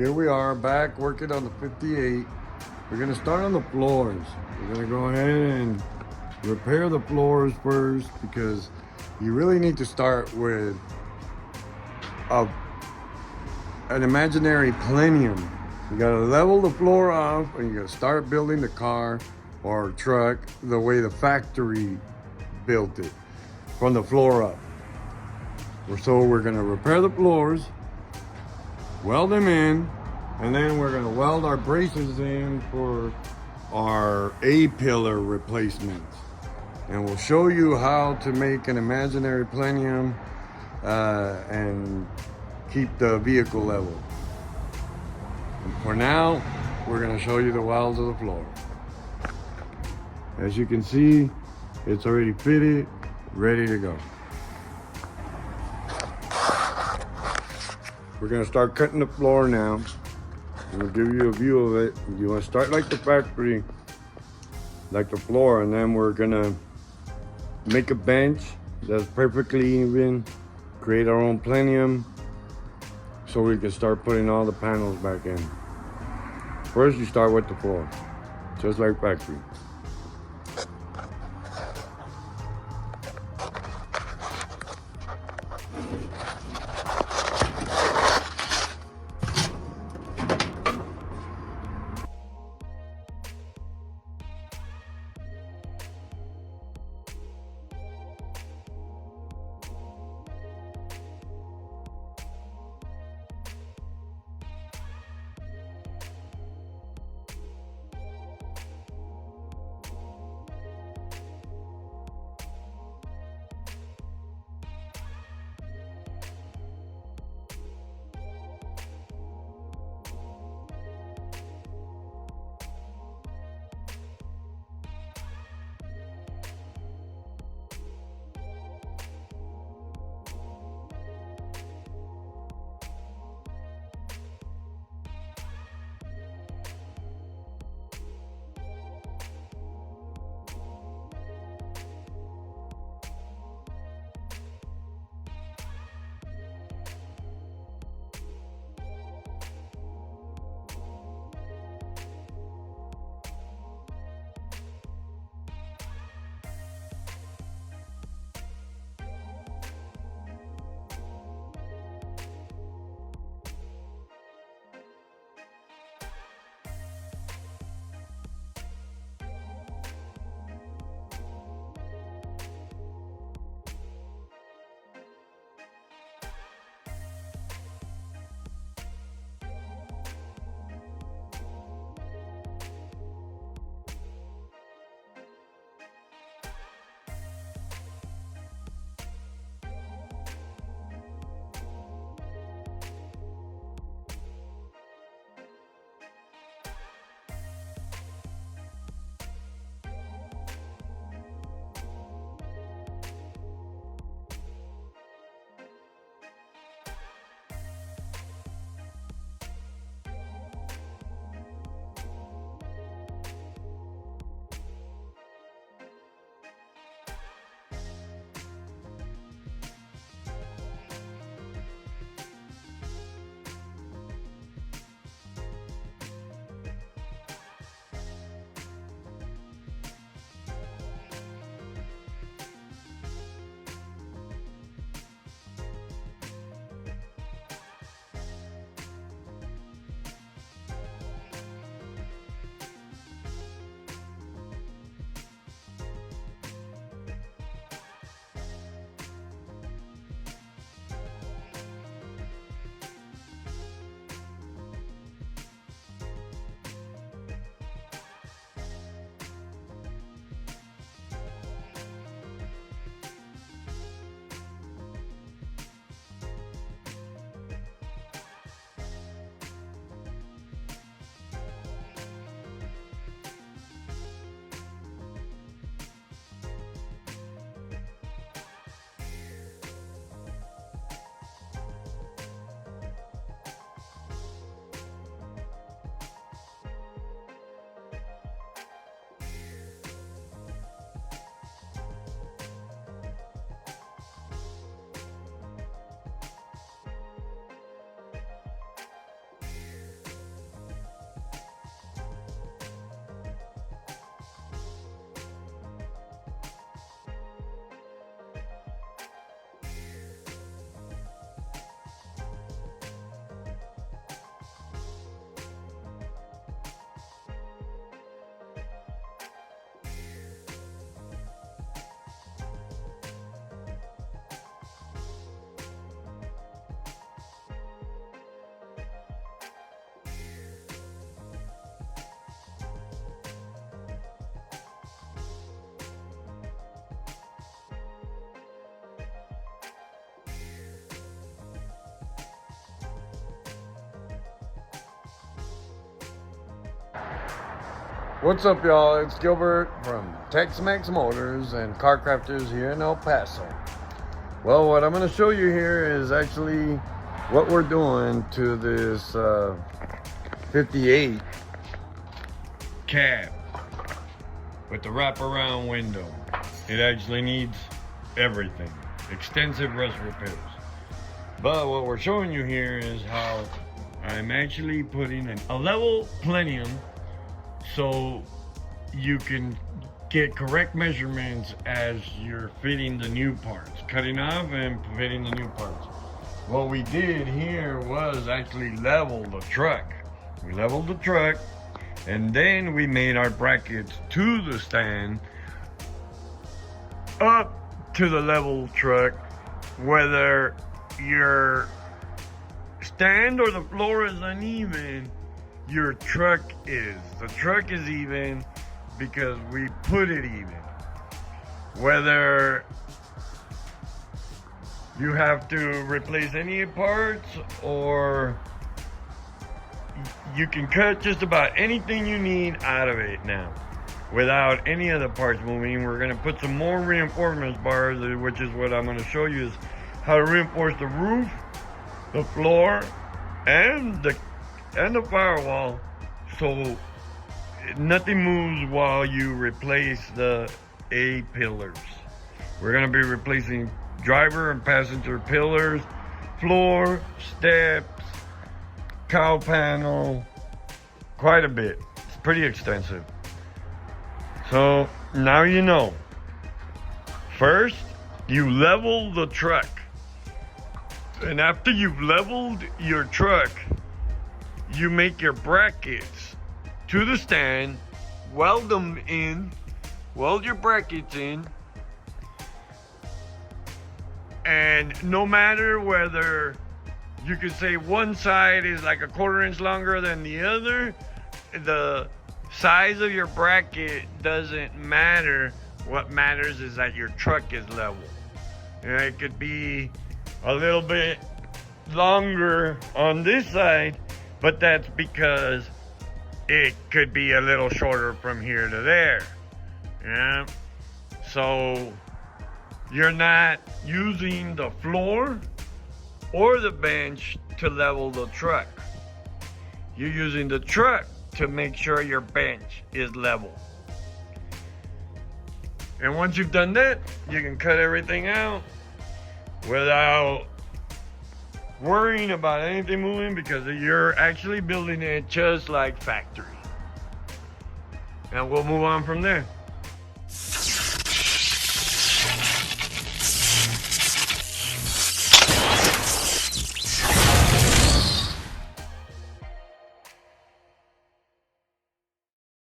Here we are back working on the 58. We're gonna start on the floors. We're gonna go ahead and repair the floors first because you really need to start with a, an imaginary planium. You gotta level the floor off and you gotta start building the car or truck the way the factory built it, from the floor up. So we're gonna repair the floors, weld them in, and then we're gonna weld our braces in for our A-pillar replacements. And we'll show you how to make an imaginary planium and keep the vehicle level. And for now, we're gonna show you the welds of the floor. As you can see, it's already fitted, ready to go. We're gonna start cutting the floor now. I'm gonna give you a view of it. You wanna start like the factory, like the floor, and then we're gonna make a bench that's perfectly even, create our own planium, so we can start putting all the panels back in. First, you start with the floor, just like factory. What's up, y'all? It's Gilbert from Tex-Mex Motors and Car Crafters here in El Paso. Well, what I'm going to show you here is actually what we're doing to this 58 cab with the wraparound window. It actually needs everything, extensive rust repairs. But what we're showing you here is how I'm actually putting a level plenum so you can get correct measurements as you're fitting the new parts, cutting off and fitting the new parts. What we did here was actually level the truck. We leveled the truck, and then we made our brackets to the stand up to the level truck. Whether your stand or the floor is uneven, your truck is. The truck is even because we put it even. Whether you have to replace any parts or you can cut just about anything you need out of it now without any of the parts moving. We're going to put some more reinforcement bars, which is what I'm going to show you, is how to reinforce the roof, the floor, and the firewall, so nothing moves while you replace the A pillars. We're going to be replacing driver and passenger pillars, floor, steps, cowl panel, quite a bit. It's pretty extensive. So now you know. First, you level the truck. And after you've leveled your truck, you make your brackets to the stand, weld them in, weld your brackets in, and no matter whether you could say one side is like a 1/4 inch longer than the other, the size of your bracket doesn't matter. What matters is that your truck is level. It could be a little bit longer on this side, but that's because it could be a little shorter from here to there. Yeah. So you're not using the floor or the bench to level the truck. You're using the truck to make sure your bench is level. And once you've done that, you can cut everything out without worrying about anything moving, because you're actually building it just like factory. And we'll move on from there.